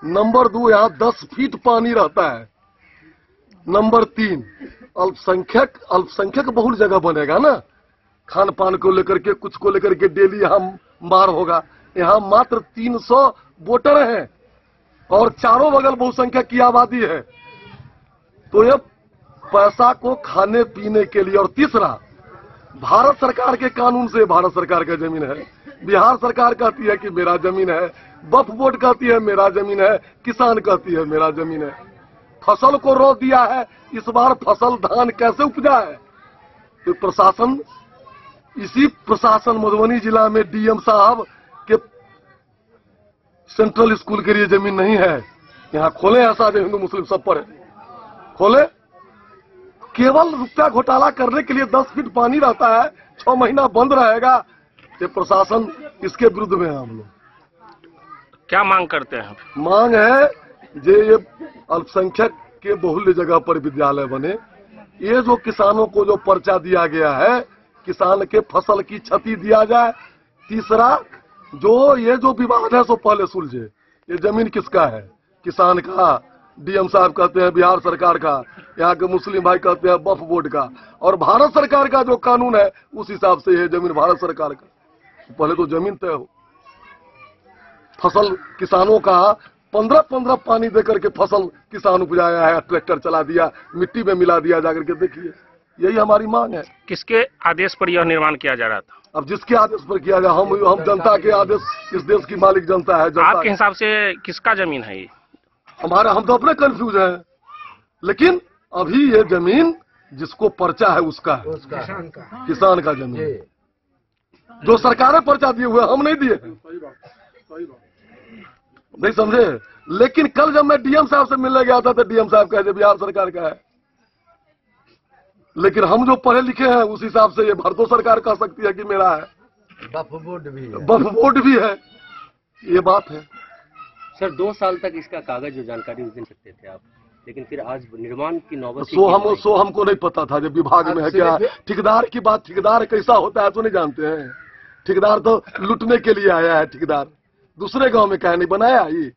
नंबर 2, यहाँ 10 फीट पानी रहता है। नंबर 3, अल्पसंख्यक बहुल जगह बनेगा ना, खान पान को लेकर के, कुछ को लेकर के डेली यहाँ मार होगा। यहाँ मात्र 300 वोटर हैं और चारों बगल बहुसंख्यक की आबादी है। तो ये पैसा को खाने पीने के लिए। और तीसरा, भारत सरकार के कानून से भारत सरकार का जमीन है। बिहार सरकार कहती है कि मेरा जमीन है, वक्फ बोर्ड कहती है मेरा जमीन है, किसान कहती है मेरा जमीन है। फसल को रोक दिया है। इस बार फसल धान कैसे उपजा है? तो प्रशासन, इसी प्रशासन मधुबनी जिला में डीएम साहब के सेंट्रल स्कूल के लिए जमीन नहीं है। यहाँ खोले ऐसा जो हिंदू मुस्लिम सब पर खोले। केवल रुपया घोटाला करने के लिए 10 फीट पानी रहता है, 6 महीना बंद रहेगा। ये प्रशासन, इसके विरुद्ध में है हम लोग। क्या मांग करते हैं? मांग है ये अल्पसंख्यक के बहुल्य जगह पर विद्यालय बने। ये जो किसानों को जो पर्चा दिया गया है, किसान के फसल की क्षति दिया जाए। तीसरा, ये जो विवाद है सो पहले सुलझे। ये जमीन किसका है? किसान का। डीएम साहब कहते हैं बिहार सरकार का, यहाँ के मुस्लिम भाई कहते हैं वक्फ बोर्ड का, और भारत सरकार का जो कानून है उस हिसाब से ये जमीन भारत सरकार का। पहले तो जमीन तय हो। फसल किसानों का 15-15 पानी देकर के फसल किसान उपजाया है, ट्रैक्टर चला दिया, मिट्टी में मिला दिया, जाकर के देखिए। यही हमारी मांग है। किसके आदेश पर यह निर्माण किया जा रहा था? अब जिसके आदेश पर किया जाए, हम जनता के आदेश, इस देश की मालिक जनता है। जनता आपके हिसाब से किसका जमीन है ये? हमारा, हम तो अपने कंफ्यूज हैं, लेकिन अभी ये जमीन जिसको पर्चा है उसका है, किसान का जमीन। जो सरकारें पर्चा दिए हुए, हम नहीं दिए, नहीं समझे। लेकिन कल जब मैं डीएम साहब से मिलने गया था तो डीएम साहब कहे बिहार सरकार का है, लेकिन हम जो पढ़े लिखे हैं उस हिसाब से ये भारत सरकार कह सकती है कि मेरा है। वक्फ बोर्ड भी है, ये बात है। सर 2 साल तक इसका कागज जो जानकारी उस दिन सकते थे आप, लेकिन फिर आज निर्माण की नौबत। सो हमको नहीं पता था, जब विभाग में है क्या ठेकेदार की बात, ठेकेदार कैसा होता है तो नहीं जानते हैं। ठेकेदार तो लूटने के लिए आया है। ठेकेदार दूसरे गांव में क्या नहीं बनाया, ये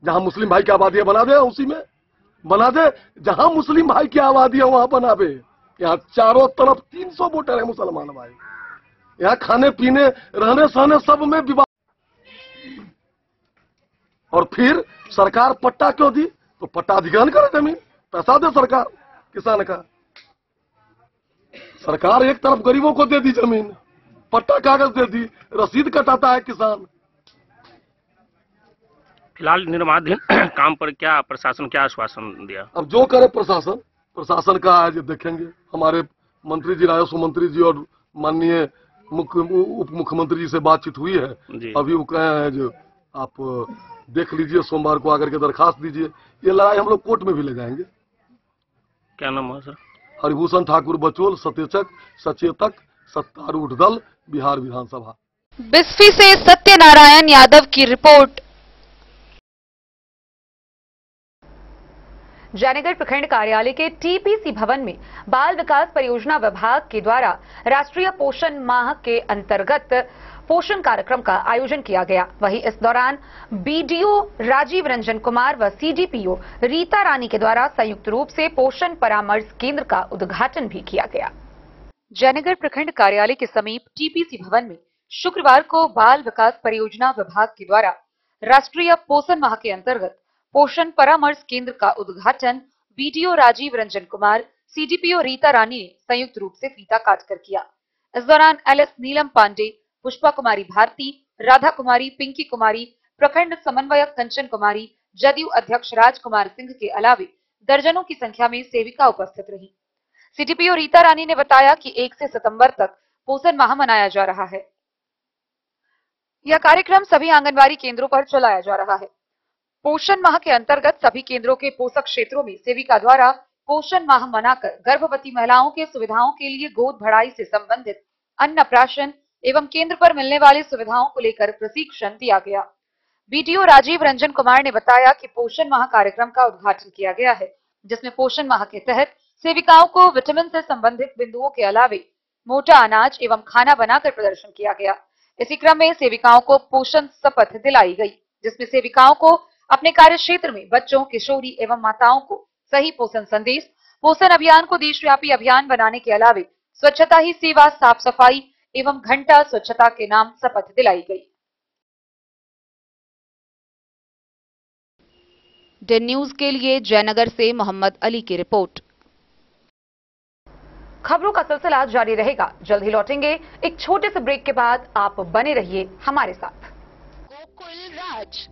जहां मुस्लिम भाई की आबादी है बना दे, उसी में बना दे। जहां मुस्लिम भाई की आबादी है वहां बनावे। यहाँ चारों तरफ 300 वोटर है मुसलमान भाई। यहाँ खाने पीने रहने सहने सब में विवाद। और फिर सरकार पट्टा क्यों दी? तो पट्टा अधिग्रहण करे जमीन, पैसा दे सरकार किसान का। सरकार एक तरफ गरीबों को दे दी जमीन, पट्टा कागज दे दी, रसीद कटाता है किसान। फिलहाल निर्माणाधीन काम पर क्या प्रशासन क्या आश्वासन दिया? अब जो करे प्रशासन का आज देखेंगे। हमारे मंत्री जी, राजस्व मंत्री जी और माननीय उप मुख्यमंत्री जी से बातचीत हुई है। अभी वो कहे हैं जो आप देख लीजिए, सोमवार को आकर के दरखास्त दीजिए। ये लड़ाई हम लोग कोर्ट में भी ले जाएंगे। क्या नाम है सर? हरिभूषण ठाकुर बचोल, सचेतक सत्तारूढ़ दल, बिहार विधानसभा। बिस्फी से सत्यनारायण यादव की रिपोर्ट। जयनगर प्रखंड कार्यालय के टीपीसी भवन में बाल विकास परियोजना विभाग के द्वारा राष्ट्रीय पोषण माह के अंतर्गत पोषण कार्यक्रम का आयोजन किया गया। वहीं इस दौरान बीडीओ राजीव रंजन कुमार व सीडीपीओ रीता रानी के द्वारा संयुक्त रूप से पोषण परामर्श केंद्र का उद्घाटन भी किया गया। जयनगर प्रखंड कार्यालय के समीप टीपीसी भवन में शुक्रवार को बाल विकास परियोजना विभाग के द्वारा राष्ट्रीय पोषण माह के अंतर्गत पोषण परामर्श केंद्र का उद्घाटन बीडीओ राजीव रंजन कुमार, सीडीपीओ रीता रानी ने संयुक्त रूप से फीता काटकर किया। इस दौरान एलएस नीलम पांडे, पुष्पा कुमारी भारती, राधा कुमारी, पिंकी कुमारी, प्रखंड समन्वयक कंचन कुमारी, जदयू अध्यक्ष राजकुमार सिंह के अलावे दर्जनों की संख्या में सेविका उपस्थित रही। सीडीपीओ रीता रानी ने बताया कि 1 से सितंबर तक पोषण माह मनाया जा रहा है। यह कार्यक्रम सभी आंगनबाड़ी केंद्रों पर चलाया जा रहा है। पोषण माह के अंतर्गत सभी केंद्रों के पोषक क्षेत्रों में सेविका द्वारा पोषण माह मनाकर गर्भवती महिलाओं के सुविधाओं के लिए गोद भराई से संबंधित अन्नप्राशन एवं केंद्र पर मिलने वाली सुविधाओं को लेकर प्रशिक्षण दिया गया। बीडीओ राजीव रंजन कुमार ने बताया कि पोषण माह कार्यक्रम का उद्घाटन किया गया है, जिसमें पोषण माह के तहत सेविकाओं को विटामिन से संबंधित बिंदुओं के अलावे मोटा अनाज एवं खाना बनाकर प्रदर्शन किया गया। इसी क्रम में सेविकाओं को पोषण शपथ दिलाई गई, जिसमें सेविकाओं को अपने कार्य क्षेत्र में बच्चों, किशोरी एवं माताओं को सही पोषण संदेश, पोषण अभियान को देशव्यापी अभियान बनाने के अलावे स्वच्छता ही सेवा, साफ सफाई एवं घंटा स्वच्छता के नाम शपथ दिलाई गई। डे न्यूज के लिए जयनगर से मोहम्मद अली की रिपोर्ट। खबरों का सिलसिला जारी रहेगा, जल्द ही लौटेंगे एक छोटे से ब्रेक के बाद। आप बने रहिए हमारे साथ। गोकुल राज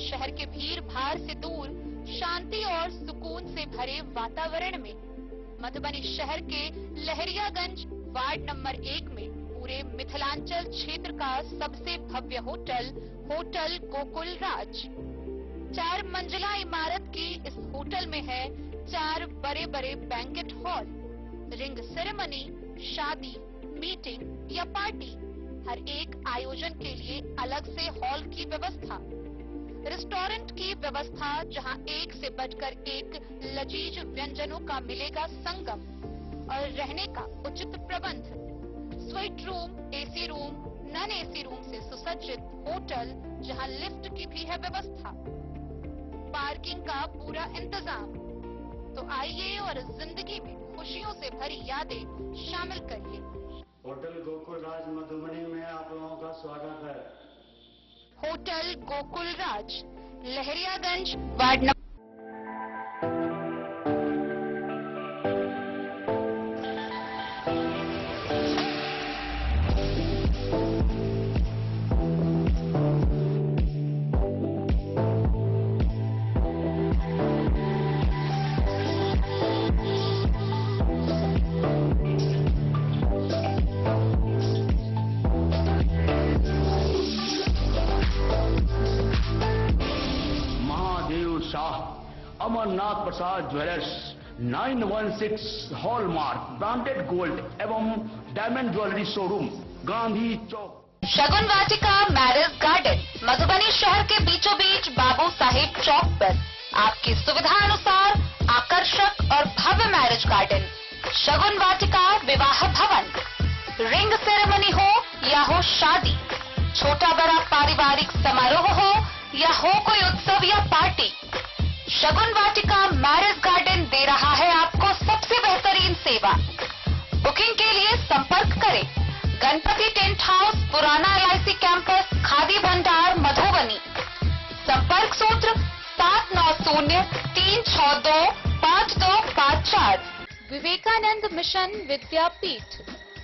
शहर के भीड़ भाड़ से दूर शांति और सुकून से भरे वातावरण में मधुबनी शहर के लहरियागंज वार्ड नंबर 1 में पूरे मिथिलांचल क्षेत्र का सबसे भव्य होटल होटल गोकुल राज 4 मंजिला इमारत की इस होटल में है 4 बड़े बड़े बैंकेट हॉल, रिंग सेरेमनी, शादी, मीटिंग या पार्टी हर एक आयोजन के लिए अलग से हॉल की व्यवस्था, रेस्टोरेंट की व्यवस्था जहां एक से बढ़कर एक लजीज व्यंजनों का मिलेगा संगम और रहने का उचित प्रबंध, suite room, AC room, non AC room से सुसज्जित होटल जहां लिफ्ट की भी है व्यवस्था, पार्किंग का पूरा इंतजाम। तो आइए और जिंदगी में खुशियों से भरी यादें शामिल करिए। होटल गोकुल राज मधुबनी में आप लोगों का स्वागत है। होटल गोकुल राज, लहरियागंज, वार्ड नंबर अमरनाथ प्रसाद ज्वेलर्स 916 हॉलमार्क ब्रांडेड गोल्ड एवं डायमंड ज्वेलरी शोरूम, गांधी चौक। शगुन वाटिका मैरिज गार्डन, मधुबनी शहर के बीचों बीच बाबू साहिब चौक पर आपकी सुविधा अनुसार आकर्षक और भव्य मैरिज गार्डन। शगुन वाटिका विवाह भवन, रिंग सेरेमनी हो या हो शादी, छोटा बड़ा पारिवारिक समारोह हो या हो कोई उत्सव या पार्टी, शगुन वाटिका मैरिज गार्डन दे रहा है आपको सबसे बेहतरीन सेवा। बुकिंग के लिए संपर्क करें गणपति टेंट हाउस, पुराना LIC कैंपस, खादी भंडार, मधुबनी। संपर्क सूत्र 7903625254। विवेकानंद मिशन विद्यापीठ,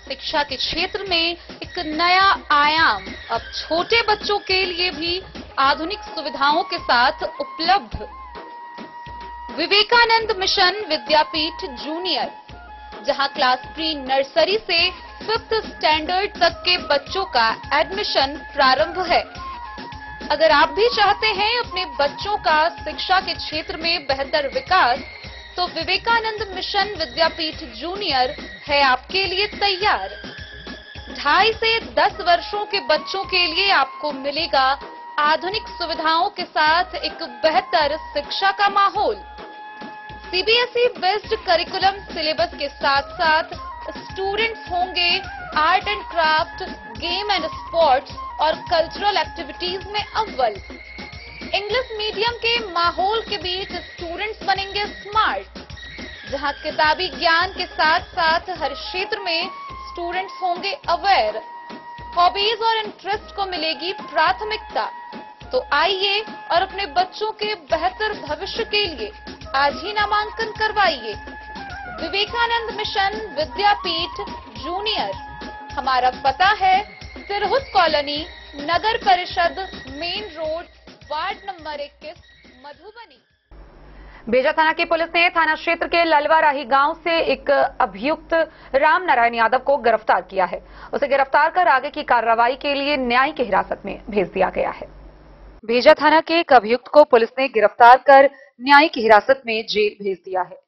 शिक्षा के क्षेत्र में एक नया आयाम, अब छोटे बच्चों के लिए भी आधुनिक सुविधाओं के साथ उपलब्ध। विवेकानंद मिशन विद्यापीठ जूनियर, जहां क्लास प्री नर्सरी से 5th स्टैंडर्ड तक के बच्चों का एडमिशन प्रारंभ है। अगर आप भी चाहते हैं अपने बच्चों का शिक्षा के क्षेत्र में बेहतर विकास, तो विवेकानंद मिशन विद्यापीठ जूनियर है आपके लिए तैयार। 2.5 से 10 वर्षों के बच्चों के लिए आपको मिलेगा आधुनिक सुविधाओं के साथ एक बेहतर शिक्षा का माहौल। CBSE बेस्ड करिकुलम सिलेबस के साथ साथ स्टूडेंट्स होंगे art and craft, game and sports और कल्चरल एक्टिविटीज में अव्वल। इंग्लिश मीडियम के माहौल के बीच स्टूडेंट्स बनेंगे स्मार्ट, जहां किताबी ज्ञान के साथ साथ हर क्षेत्र में स्टूडेंट्स होंगे अवेयर। हॉबीज और इंटरेस्ट को मिलेगी प्राथमिकता। तो आइए और अपने बच्चों के बेहतर भविष्य के लिए आज ही नामांकन करवाइए। विवेकानंद मिशन विद्यापीठ जूनियर, हमारा पता है तिरहुत कॉलोनी, नगर परिषद, main road, ward number 21, Madhubani. बेजा थाना की पुलिस ने थाना क्षेत्र के ललवाराही गांव से एक अभियुक्त राम नारायण यादव को गिरफ्तार किया है। उसे गिरफ्तार कर आगे की कार्रवाई के लिए न्यायिक हिरासत में भेज दिया गया है। बेजा थाना के एक अभियुक्त को पुलिस ने गिरफ्तार कर न्यायिक हिरासत में जेल भेज दिया है।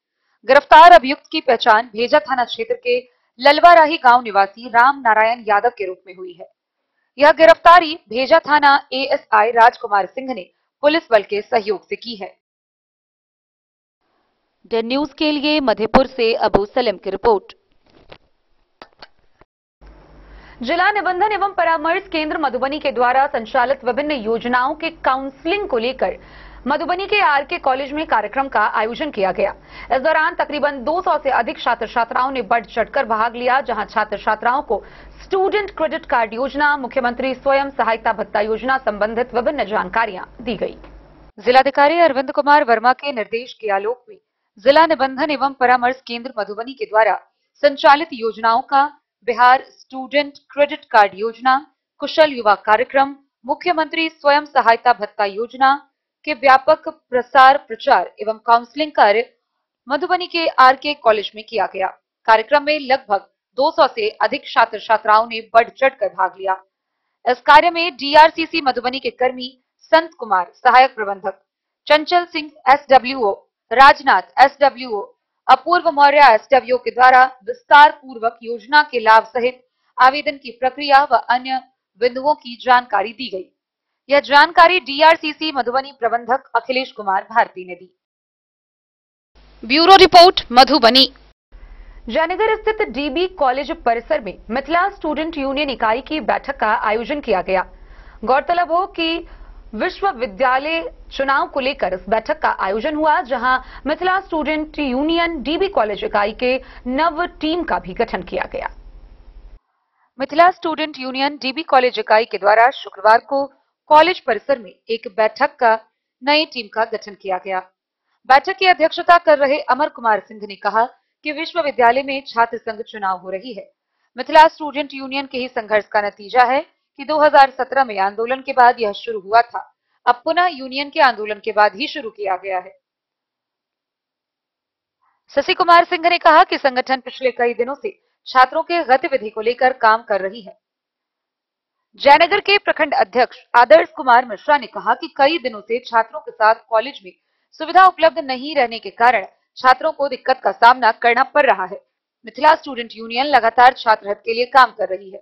गिरफ्तार अभियुक्त की पहचान भेजा थाना क्षेत्र के ललवाराही गांव निवासी राम नारायण यादव के रूप में हुई है। यह गिरफ्तारी भेजा थाना ASI राजकुमार सिंह ने पुलिस बल के सहयोग से की है। द न्यूज के लिए मधेपुर से अबू सलेम की रिपोर्ट। जिला निबंधन एवं परामर्श केंद्र मधुबनी के द्वारा संचालित विभिन्न योजनाओं के काउंसलिंग को लेकर मधुबनी के RK कॉलेज में कार्यक्रम का आयोजन किया गया। इस दौरान तकरीबन 200 से अधिक छात्र छात्राओं ने बढ़ चढ़कर भाग लिया, जहां छात्र छात्राओं को स्टूडेंट क्रेडिट कार्ड योजना, मुख्यमंत्री स्वयं सहायता भत्ता योजना संबंधित विभिन्न जानकारियां दी गई। जिलाधिकारी अरविंद कुमार वर्मा के निर्देश के आलोक में जिला निबंधन एवं परामर्श केंद्र मधुबनी के द्वारा संचालित योजनाओं का बिहार स्टूडेंट क्रेडिट कार्ड योजना, कुशल युवा कार्यक्रम, मुख्यमंत्री स्वयं सहायता भत्ता योजना के व्यापक प्रसार प्रचार एवं काउंसलिंग कार्य मधुबनी के RK कॉलेज में किया गया। कार्यक्रम में लगभग 200 से अधिक छात्र छात्राओं ने बढ़ चढ़कर भाग लिया। इस कार्य में DRCC मधुबनी के कर्मी संत कुमार सहायक प्रबंधक, चंचल सिंह SWO, राजनाथ SWO, अपूर्व मौर्य SWO के द्वारा विस्तार पूर्वक योजना के लाभ सहित आवेदन की प्रक्रिया व अन्य बिंदुओं की जानकारी दी गई। यह जानकारी डीआरसीसी मधुबनी प्रबंधक अखिलेश कुमार भारती ने दी। Bureau report Madhubani. जयनगर स्थित डीबी कॉलेज परिसर में मिथिला स्टूडेंट यूनियन इकाई की बैठक का आयोजन किया गया। गौरतलब हो कि विश्वविद्यालय चुनाव को लेकर इस बैठक का आयोजन हुआ, जहां Mithila student union dB college इकाई के नव टीम का भी गठन किया गया। Mithila student union dB college इकाई के द्वारा शुक्रवार को कॉलेज परिसर में एक बैठक का नई टीम का गठन किया गया। बैठक की अध्यक्षता कर रहे अमर कुमार सिंह ने कहा कि विश्वविद्यालय में छात्र संघ चुनाव हो रही है। मिथिला स्टूडेंट यूनियन के ही संघर्ष का नतीजा है कि 2017 में आंदोलन के बाद यह शुरू हुआ था। अब पुनः यूनियन के आंदोलन के बाद ही शुरू किया गया है। शशि कुमार सिंह ने कहा कि संगठन पिछले कई दिनों से छात्रों के गतिविधि को लेकर काम कर रही है। जयनगर के प्रखंड अध्यक्ष आदर्श कुमार मिश्रा ने कहा कि कई दिनों से छात्रों के साथ कॉलेज में सुविधा उपलब्ध नहीं रहने के कारण छात्रों को दिक्कत का सामना करना पड़ रहा है। मिथिला स्टूडेंट यूनियन लगातार छात्र हित के लिए काम कर रही है।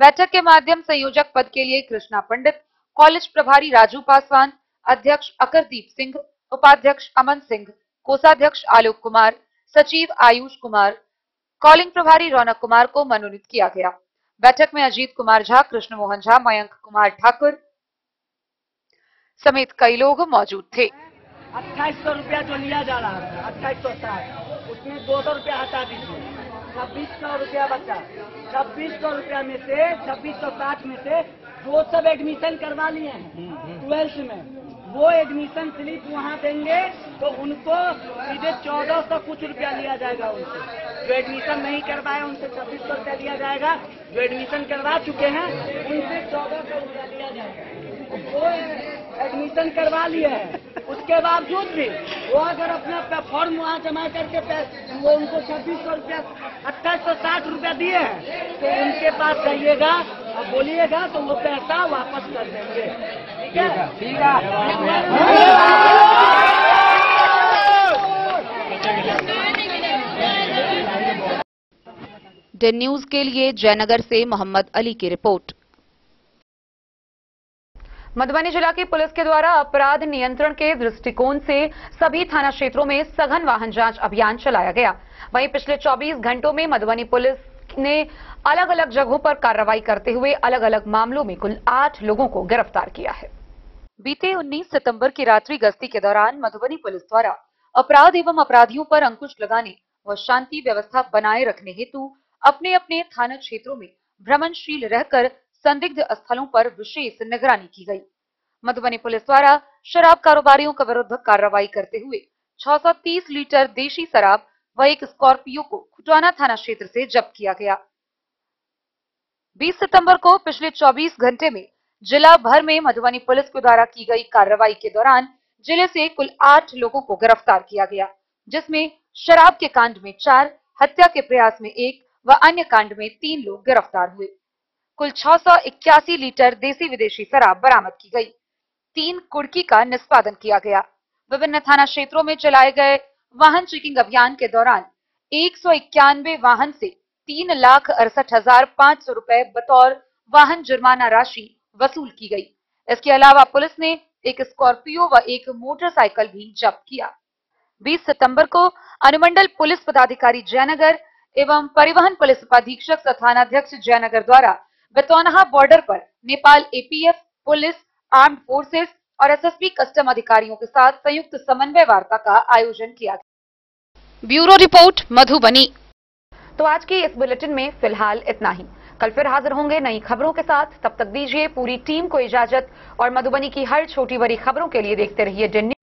बैठक के माध्यम संयोजक पद के लिए कृष्णा पंडित, कॉलेज प्रभारी राजू पासवान, अध्यक्ष अकरदीप सिंह, उपाध्यक्ष अमन सिंह, कोषाध्यक्ष आलोक कुमार, सचिव आयुष कुमार, कॉलिंग प्रभारी रौनक कुमार को मनोनीत किया गया। बैठक में अजीत कुमार झा, कृष्ण मोहन झा, मयंक कुमार ठाकुर समेत कई लोग मौजूद थे। 2800 रुपया जो लिया जा रहा है 2860, उसमें 200 रुपया हटा दीजिए, 2600 रुपया बचा। 2600 रुपया में से 2660 में से जो सब एडमिशन करवा लिए हैं 12th में, वो एडमिशन स्लिप वहाँ देंगे तो उनको सीधे 1400 कुछ रुपया लिया जाएगा उनसे। जो एडमिशन नहीं करवाए उनसे 2600 रुपया लिया जाएगा, जो एडमिशन करवा चुके हैं उनसे 1400 रुपया लिया जाएगा। वो एडमिशन करवा लिए हैं, उसके बावजूद भी वो अगर अपना फॉर्म वहाँ जमा करके वो उनको 2600 रुपया 2860 रुपया दिए हैं तो उनके पास जाइएगा और बोलिएगा तो वो पैसा वापस कर देंगे। ठीक है, ठीक है। डे न्यूज के लिए जयनगर से मोहम्मद अली की रिपोर्ट। मधुबनी जिला की पुलिस के द्वारा अपराध नियंत्रण के दृष्टिकोण से सभी थाना क्षेत्रों में सघन वाहन जांच अभियान चलाया गया। वहीं पिछले 24 घंटों में मधुबनी पुलिस ने अलग अलग जगहों पर कार्रवाई करते हुए अलग अलग मामलों में कुल 8 लोगों को गिरफ्तार किया है। बीते 19 सितंबर की रात्रि गश्ती के दौरान मधुबनी पुलिस द्वारा अपराध एवं अपराधियों पर अंकुश लगाने व शांति व्यवस्था बनाए रखने हेतु अपने अपने थाना क्षेत्रों में भ्रमणशील रहकर संदिग्ध स्थलों पर विशेष निगरानी की गई। मधुबनी पुलिस द्वारा शराब कारोबारियों के विरुद्ध कार्रवाई करते हुए 630 लीटर देशी शराब व एक स्कॉर्पियो को खुटवाना थाना क्षेत्र से जब्त किया गया। 20 सितंबर को पिछले 24 घंटे में जिला भर में मधुबनी पुलिस के द्वारा की गई कार्रवाई के दौरान जिले से कुल 8 लोगों को गिरफ्तार किया गया, जिसमें शराब के कांड में 4, हत्या के प्रयास में 1 व अन्य कांड में 3 लोग गिरफ्तार हुए। कुल 681 लीटर देसी विदेशी शराब बरामद की गई। 3 कुड़की का निष्पादन किया गया। विभिन्न थाना क्षेत्रों में चलाए गए वाहन चेकिंग अभियान के दौरान 191 वाहन से 3,68,500 रुपए बतौर वाहन जुर्माना राशि वसूल की गई। इसके अलावा पुलिस ने एक स्कॉर्पियो व एक मोटरसाइकिल भी जब्त किया। 20 सितंबर को अनुमंडल पुलिस पदाधिकारी जयनगर एवं परिवहन पुलिस उपाधीक्षक तथा थानाध्यक्ष जयनगर द्वारा बेतौनहा बॉर्डर पर Nepal APF, police, armed forces और एसएसबी कस्टम अधिकारियों के साथ संयुक्त समन्वय वार्ता का आयोजन किया गया। Bureau report Madhubani. तो आज की इस बुलेटिन में फिलहाल इतना ही। कल फिर हाजिर होंगे नई खबरों के साथ। तब तक दीजिए पूरी टीम को इजाजत और मधुबनी की हर छोटी बड़ी खबरों के लिए देखते रहिए डे न्यूज।